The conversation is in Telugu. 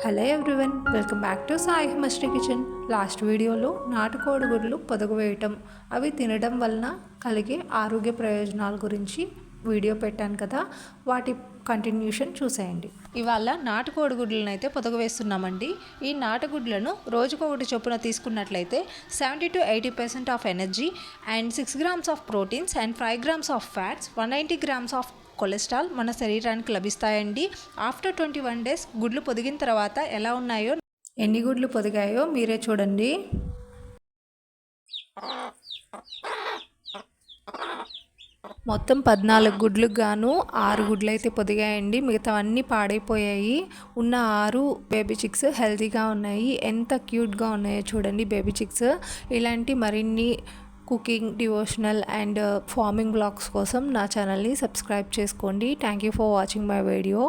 Hello everyone, welcome back to Sai Himasri kitchen. Last వీడియోలో నాటుకోడి గుడ్లు పొదుగు వేయటం, అవి తినడం వలన కలిగే ఆరోగ్య ప్రయోజనాల గురించి వీడియో పెట్టాను కదా, వాటి కంటిన్యూషన్ చూసేయండి. ఇవాళ నాటుకోడి గుడ్లను అయితే పొదుగు వేస్తున్నామండి. ఈ నాటుగుడ్లను రోజుకొకటి చొప్పున తీసుకున్నట్లయితే 70-80% of energy and 6 grams of proteins and 5 grams of fats, 190 grams of cholesterol మన శరీరానికి లభిస్తాయండి. ఆఫ్టర్ 21 days గుడ్లు పొదిగిన తర్వాత ఎలా ఉన్నాయో, ఎన్ని గుడ్లు పొదిగాయో మీరే చూడండి. మొత్తం 14 గుడ్లకు గాను 6 గుడ్లు అయితే పొదిగాయండి. మిగతా అన్నీ పాడైపోయాయి. ఉన్న 6 బేబీ చిక్స్ హెల్తీగా ఉన్నాయి. ఎంత క్యూట్గా ఉన్నాయో చూడండి బేబీ చిక్స్. ఇలాంటి మరిన్ని cooking, devotional and farming blogs కోసం నా ఛానల్ని సబ్స్క్రైబ్ చేసుకోండి. Thank you for watching my video.